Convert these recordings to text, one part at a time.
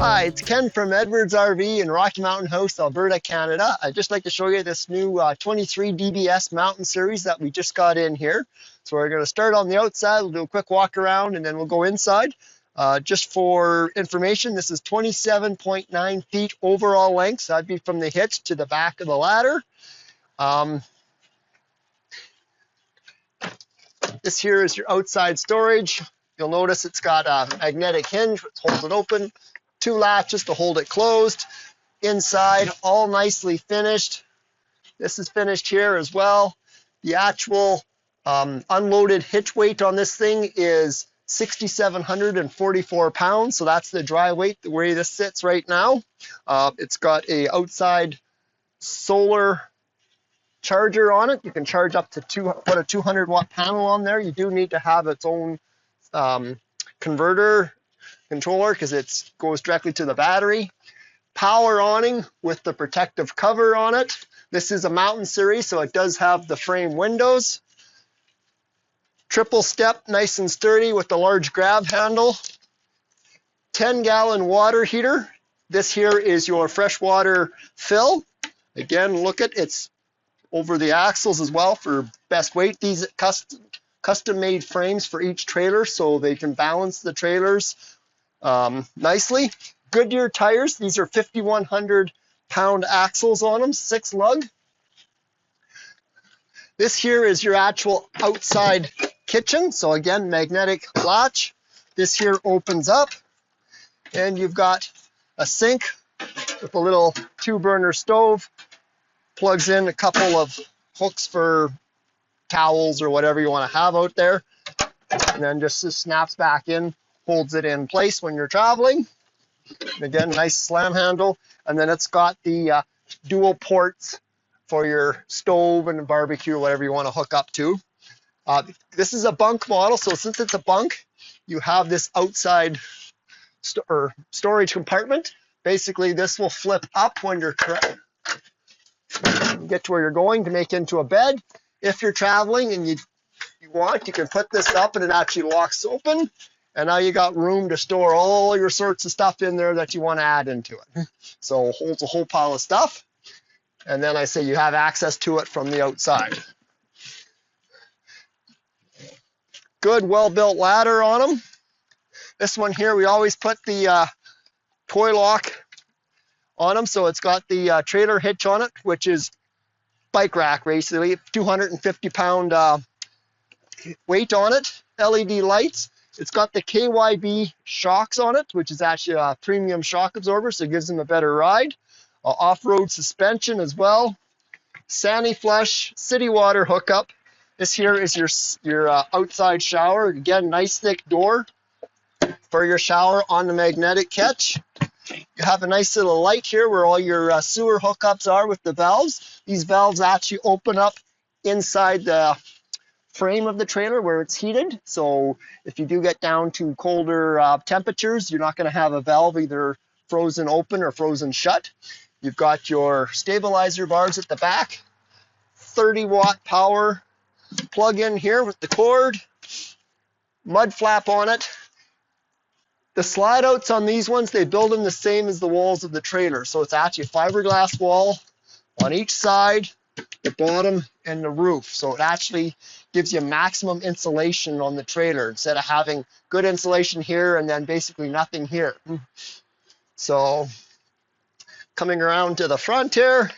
Hi, it's Ken from Edwards RV in Rocky Mountain House, Alberta, Canada. I'd just like to show you this new 23 DBS mountain series that we just got in here. So we're going to start on the outside, we'll do a quick walk around, and then we'll go inside. Just for information, this is 27.9 feet overall length, so that'd be from the hitch to the back of the ladder. This here is your outside storage. You'll notice it's got a magnetic hinge which holds it open. 2 latches to hold it closed. Inside, all nicely finished. This is finished here as well. The actual unloaded hitch weight on this thing is 6,744 pounds. So that's the dry weight, the way this sits right now. It's got a outside solar charger on it. You can charge up to put a 200 watt panel on there. You do need to have its own controller because it goes directly to the battery. Power awning with the protective cover on it. This is a mountain series, so it does have the frame windows. Triple step, nice and sturdy with the large grab handle. 10-gallon water heater. This here is your freshwater fill. Again, look at it's over the axles as well for best weight. These custom made frames for each trailer so they can balance the trailers nicely. Goodyear tires, these are 5,100 pound axles on them, 6 lug. This here is your actual outside kitchen. So again, magnetic latch. This here opens up and you've got a sink with a little 2-burner stove. Plugs in a couple of hooks for towels or whatever you want to have out there. And then just snaps back in, holds it in place when you're traveling. And again, nice slam handle. And then it's got the dual ports for your stove and barbecue, whatever you want to hook up to. This is a bunk model, so since it's a bunk, you have this outside storage compartment. Basically, this will flip up when you get to where you're going to make into a bed. If you're traveling and you want, you can put this up and it actually locks open. And now you got room to store all your sorts of stuff in there that you want to add into it. So it holds a whole pile of stuff. And then I say you have access to it from the outside. Good, well-built ladder on them. This one here, we always put the Toy-Lok on them. So it's got the trailer hitch on it, which is bike rack, basically, 250 pound weight on it. LED lights. It's got the KYB shocks on it, which is actually a premium shock absorber, so it gives them a better ride. Off-road suspension as well. Sandy flush city water hookup. This here is your outside shower. Again, nice thick door for your shower on the magnetic catch. You have a nice little light here where all your sewer hookups are with the valves. These valves actually open up inside the frame of the trailer where it's heated. So if you do get down to colder temperatures, you're not going to have a valve either frozen open or frozen shut. You've got your stabilizer bars at the back. 30-watt power plug-in here with the cord. Mud flap on it. The slide outs on these ones, they build them the same as the walls of the trailer. So it's actually a fiberglass wall on each side, the bottom, and the roof. So it actually gives you maximum insulation on the trailer instead of having good insulation here and then basically nothing here. So coming around to the front here,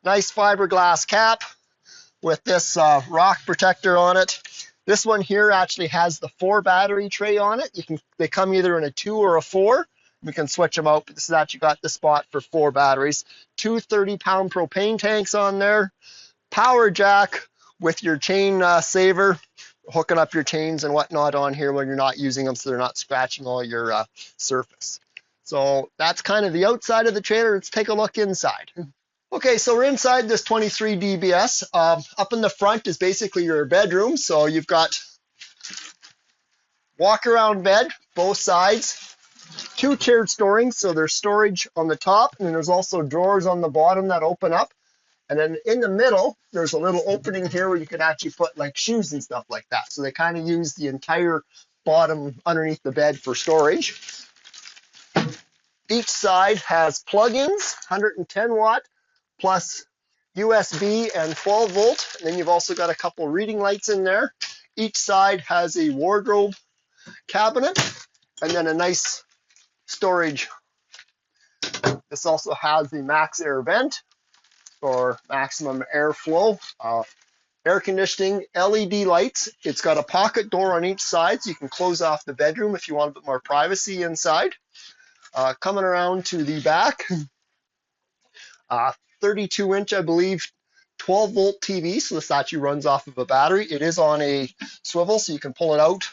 nice fiberglass cap with this rock protector on it. This one here actually has the 4 battery tray on it. They come either in a 2 or a 4. We can switch them out, but this has actually got the spot for 4 batteries. 2 30-pound propane tanks on there. Power jack with your chain saver, hooking up your chains and whatnot on here when you're not using them so they're not scratching all your surface. So that's kind of the outside of the trailer. Let's take a look inside. Okay, so we're inside this 23 DBS. Up in the front is basically your bedroom. So you've got walk-around bed, both sides. 2 tiered storings, so there's storage on the top, and then there's also drawers on the bottom that open up. And then in the middle, there's a little opening here where you could actually put like shoes and stuff like that. So they kind of use the entire bottom underneath the bed for storage. Each side has plug-ins, 110 watt plus USB and 12 volt. And then you've also got a couple reading lights in there. Each side has a wardrobe cabinet and then a nice storage. This also has the Maxx-Air vent for maximum airflow. Air conditioning, LED lights. It's got a pocket door on each side, so you can close off the bedroom if you want a bit more privacy inside. Coming around to the back, 32-inch, I believe, 12-volt TV, so this actually runs off of a battery. It is on a swivel, so you can pull it out,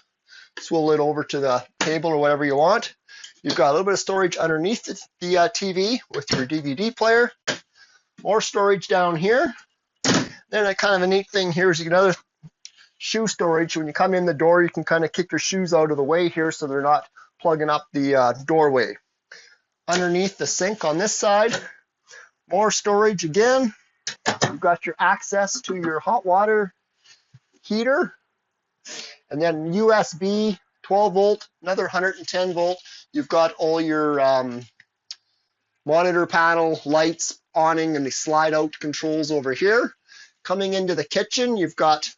swivel it over to the table or whatever you want. You've got a little bit of storage underneath the TV with your DVD player. More storage down here. Then a kind of a neat thing here is you get another shoe storage. When you come in the door, you can kind of kick your shoes out of the way here so they're not plugging up the doorway. Underneath the sink on this side, more storage again. You've got your access to your hot water heater, and then USB 12 volt, another 110 volt. You've got all your monitor panel, lights, awning, and the slide out controls over here. Coming into the kitchen, you've got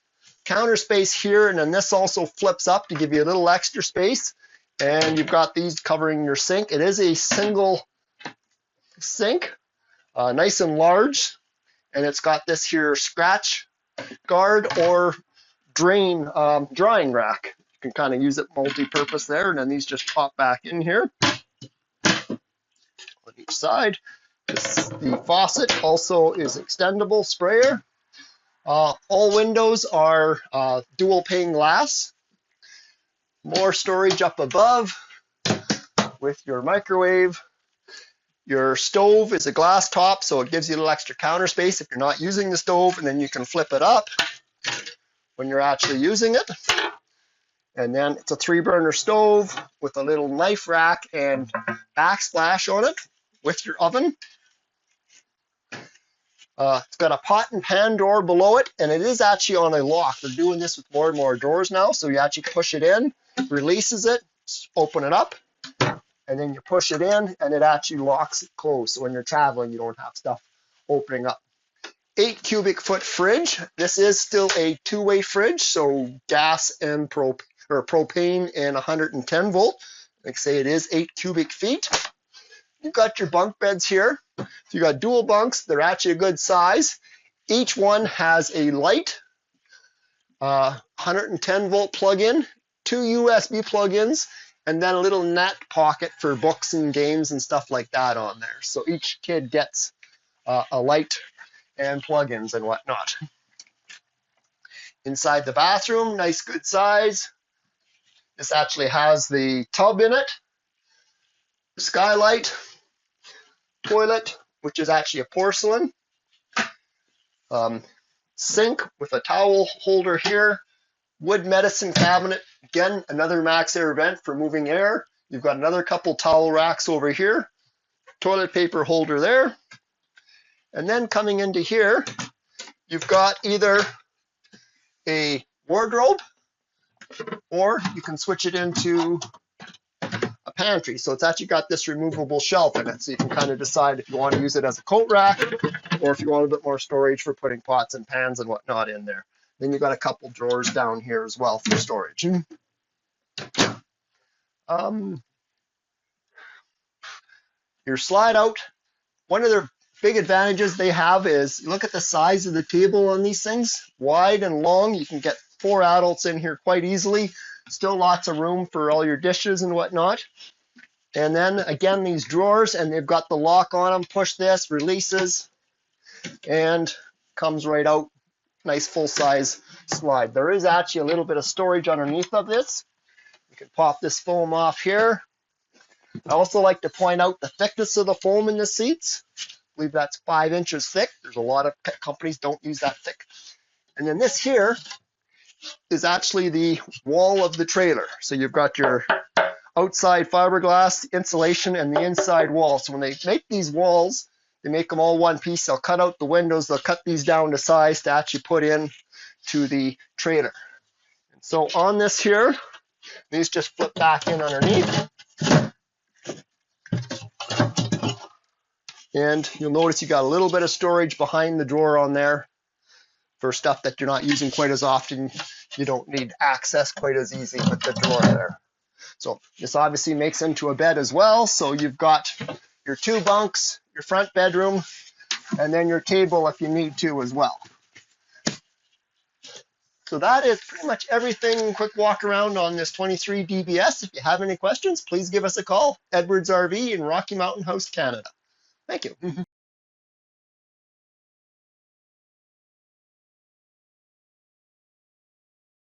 counter space here, and then this also flips up to give you a little extra space. And you've got these covering your sink. It is a single sink, nice and large, and it's got this here scratch guard or drain drying rack. You can kind of use it multi-purpose there, and then these just pop back in here on each side. The faucet also is extendable sprayer. All windows are dual pane glass. More storage up above with your microwave. Your stove is a glass top, so it gives you a little extra counter space if you're not using the stove, and then you can flip it up when you're actually using it. And then it's a 3-burner stove with a little knife rack and backsplash on it with your oven. It's got a pot and pan door below it, and it is actually on a lock. They're doing this with more and more doors now, so you actually push it in, releases it, open it up, and then you push it in, and it actually locks it closed. So when you're traveling, you don't have stuff opening up. 8 cubic foot fridge. This is still a two-way fridge, so gas and propane and 110 volt. Like I say, it is 8 cubic feet. You've got your bunk beds here. So you got dual bunks. They're actually a good size. Each one has a light, 110 volt plug-in, 2 USB plug-ins, and then a little net pocket for books and games and stuff like that on there. So each kid gets a light and plug-ins and whatnot. Inside the bathroom, nice good size. This actually has the tub in it, skylight, toilet, which is actually a porcelain, sink with a towel holder here, wood medicine cabinet, again, another Maxx-Air vent for moving air. You've got another couple towel racks over here, toilet paper holder there. And then coming into here, you've got either a wardrobe or you can switch it into a pantry. So it's actually got this removable shelf in it. So you can kind of decide if you want to use it as a coat rack or if you want a bit more storage for putting pots and pans and whatnot in there. Then you've got a couple drawers down here as well for storage. Your slide out, one of their big advantages they have is, look at the size of the table on these things, wide and long. You can get 4 adults in here quite easily. Still lots of room for all your dishes and whatnot. And then again, these drawers, and they've got the lock on them. Push this, releases, and comes right out. Nice full-size slide. There is actually a little bit of storage underneath of this. You can pop this foam off here. I also like to point out the thickness of the foam in the seats. I believe that's 5 inches thick. There's a lot of companies don't use that thick. And then this here is actually the wall of the trailer. So you've got your outside fiberglass insulation and the inside wall. So when they make these walls, they make them all one piece. They'll cut out the windows. They'll cut these down to size to actually put in to the trailer. And so on this here, these just flip back in underneath. And you'll notice you got a little bit of storage behind the drawer on there for stuff that you're not using quite as often. You don't need access quite as easy with the drawer there. So this obviously makes into a bed as well. So you've got your 2 bunks, your front bedroom, and then your table if you need to as well. So that is pretty much everything. Quick walk around on this 23 DBS. If you have any questions, please give us a call. Edwards RV in Rocky Mountain House, Canada. Thank you.